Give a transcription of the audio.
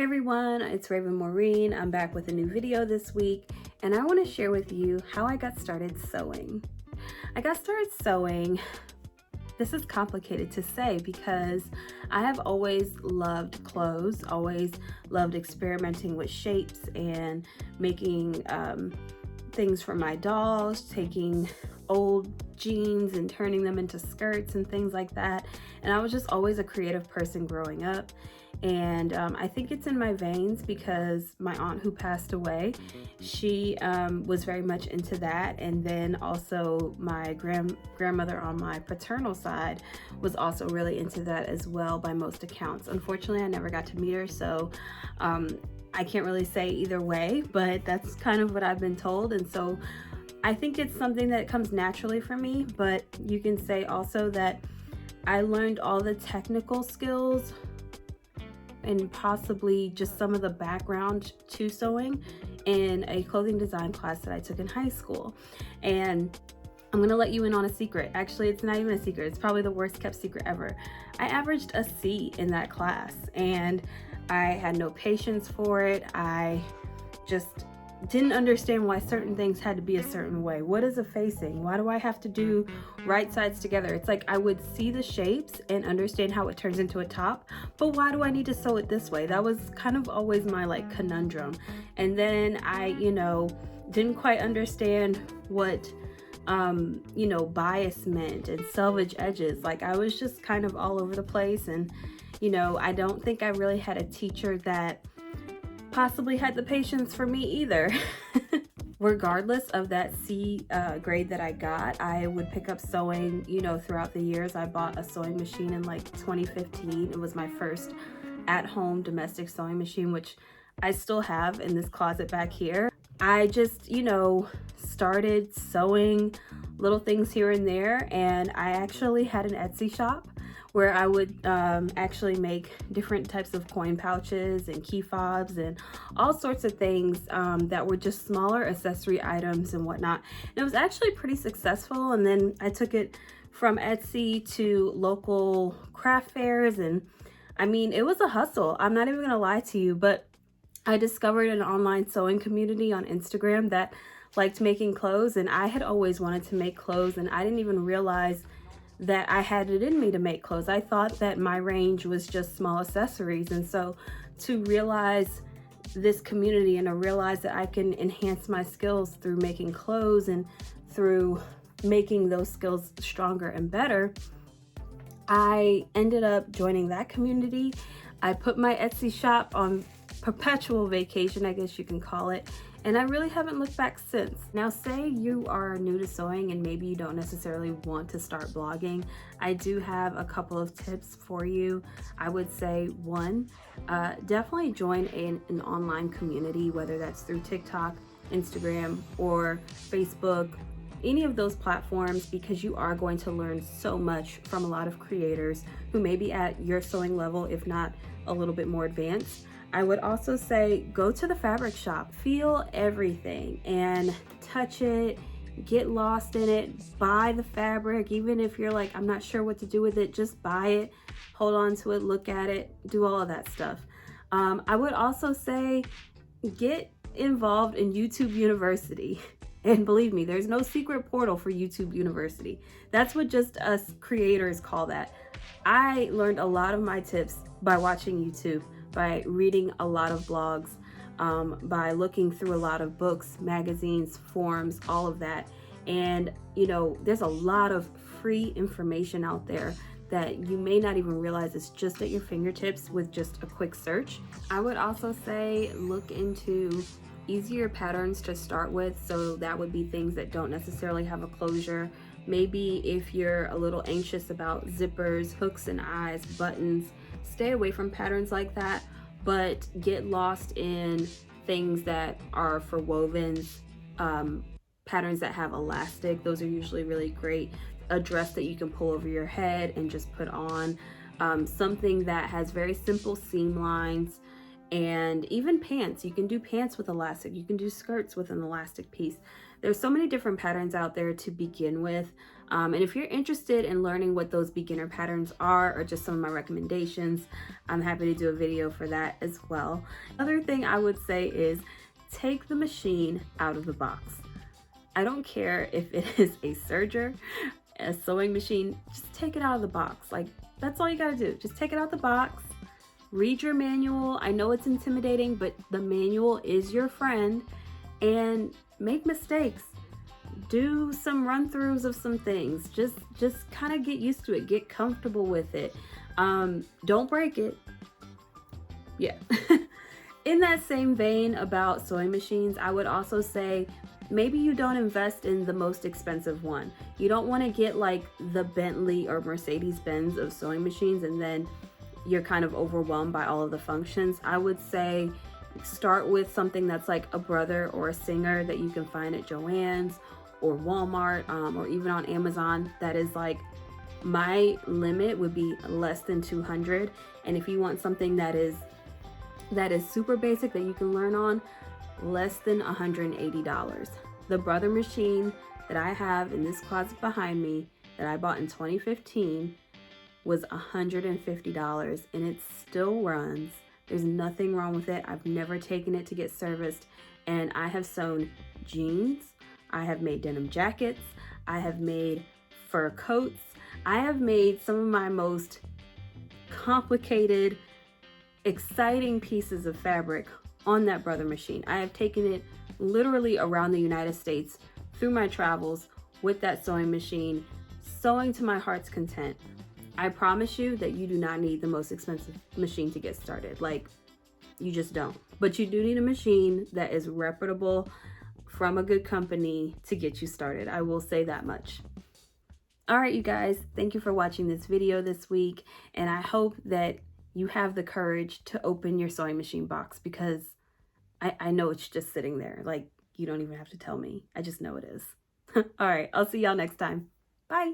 everyone, it's Maureen. I'm back with a new video this week, and I want to share with you how I got started sewing. This is complicated to say because I have always loved clothes, always loved experimenting with shapes and making things for my dolls, taking old jeans and turning them into skirts and things like that. And I was just always a creative person growing up. And I think it's in my veins because my aunt who passed away, she was very much into that. And then also my grandmother on my paternal side was also really into that as well by most accounts. Unfortunately, I never got to meet her, so I can't really say either way, but that's kind of what I've been told. And so I think it's something that comes naturally for me, but you can say also that I learned all the technical skills and possibly just some of the background to sewing in a clothing design class that I took in high school. And I'm gonna let you in on a secret. Actually, it's not even a secret. It's probably the worst kept secret ever. I averaged a C in that class and I had no patience for it. I just didn't understand why certain things had to be a certain way. What is a facing? Why do I have to do right sides together? It's like I would see the shapes and understand how it turns into a top, but why do I need to sew it this way? That was kind of always my conundrum. And then I, didn't quite understand what bias meant and selvage edges. I was just kind of all over the place. And I don't think I really had a teacher that possibly had the patience for me either. Regardless of that C grade that I got, I would pick up sewing, throughout the years. I bought a sewing machine in 2015. It was my first at-home domestic sewing machine, which I still have in this closet back here. I just, started sewing little things here and there, and I actually had an Etsy shop where I would actually make different types of coin pouches and key fobs and all sorts of things that were just smaller accessory items and whatnot. And it was actually pretty successful. And then I took it from Etsy to local craft fairs. And I mean, it was a hustle. I'm not even gonna lie to you, but I discovered an online sewing community on Instagram that liked making clothes. And I had always wanted to make clothes, and I didn't even realize that I had it in me to make clothes. I thought that my range was just small accessories. And so to realize this community and to realize that I can enhance my skills through making clothes and through making those skills stronger and better, I ended up joining that community. I put my Etsy shop on perpetual vacation, I guess you can call it. And I really haven't looked back since. Now, say you are new to sewing and maybe you don't necessarily want to start blogging. I do have a couple of tips for you. I would say one, definitely join an online community, whether that's through TikTok, Instagram, or Facebook, any of those platforms, because you are going to learn so much from a lot of creators who may be at your sewing level, if not a little bit more advanced. I would also say go to the fabric shop, feel everything and touch it, get lost in it, buy the fabric. Even if you're like, I'm not sure what to do with it, just buy it, hold on to it, look at it, do all of that stuff. I would also say get involved in YouTube University. And believe me, there's no secret portal for YouTube University. That's what just us creators call that. I learned a lot of my tips by watching YouTube, by reading a lot of blogs, by looking through a lot of books, magazines, forums, all of that. And there's a lot of free information out there that you may not even realize is just at your fingertips with just a quick search. I would also say look into easier patterns to start with. So that would be things that don't necessarily have a closure. Maybe if you're a little anxious about zippers, hooks and eyes, buttons, stay away from patterns like that, but get lost in things that are for wovens, patterns that have elastic. Those are usually really great. A dress that you can pull over your head and just put on, something that has very simple seam lines And even pants. You can do pants with elastic. You can do skirts with an elastic piece. There's so many different patterns out there to begin with. And if you're interested in learning what those beginner patterns are, or just some of my recommendations, I'm happy to do a video for that as well. Other thing I would say is take the machine out of the box. I don't care if it is a serger, a sewing machine, just take it out of the box. Like, that's all you gotta do. Just take it out the box, read your manual. I know it's intimidating, but the manual is your friend, and make mistakes. Do some run-throughs of some things. Just kind of get used to it. Get comfortable with it. Don't break it. Yeah. In that same vein about sewing machines, I would also say maybe you don't invest in the most expensive one. You don't want to get like the Bentley or Mercedes-Benz of sewing machines and then you're kind of overwhelmed by all of the functions. I would say start with something that's like a Brother or a Singer that you can find at Joann's or Walmart, or even on Amazon. That is like, my limit would be less than 200. And if you want something that is super basic that you can learn on, less than $180. The Brother machine that I have in this closet behind me that I bought in 2015 was $150, and it still runs. There's nothing wrong with it. I've never taken it to get serviced, and I have sewn jeans, I have made denim jackets, I have made fur coats, I have made some of my most complicated, exciting pieces of fabric on that Brother machine. I have taken it literally around the United States through my travels with that sewing machine, sewing to my heart's content. I promise you that you do not need the most expensive machine to get started. Like, you just don't. But you do need a machine that is reputable from a good company to get you started. I will say that much. All right, you guys, thank you for watching this video this week. And I hope that you have the courage to open your sewing machine box, because I know it's just sitting there. Like, you don't even have to tell me. I just know it is. All right, I'll see y'all next time. Bye.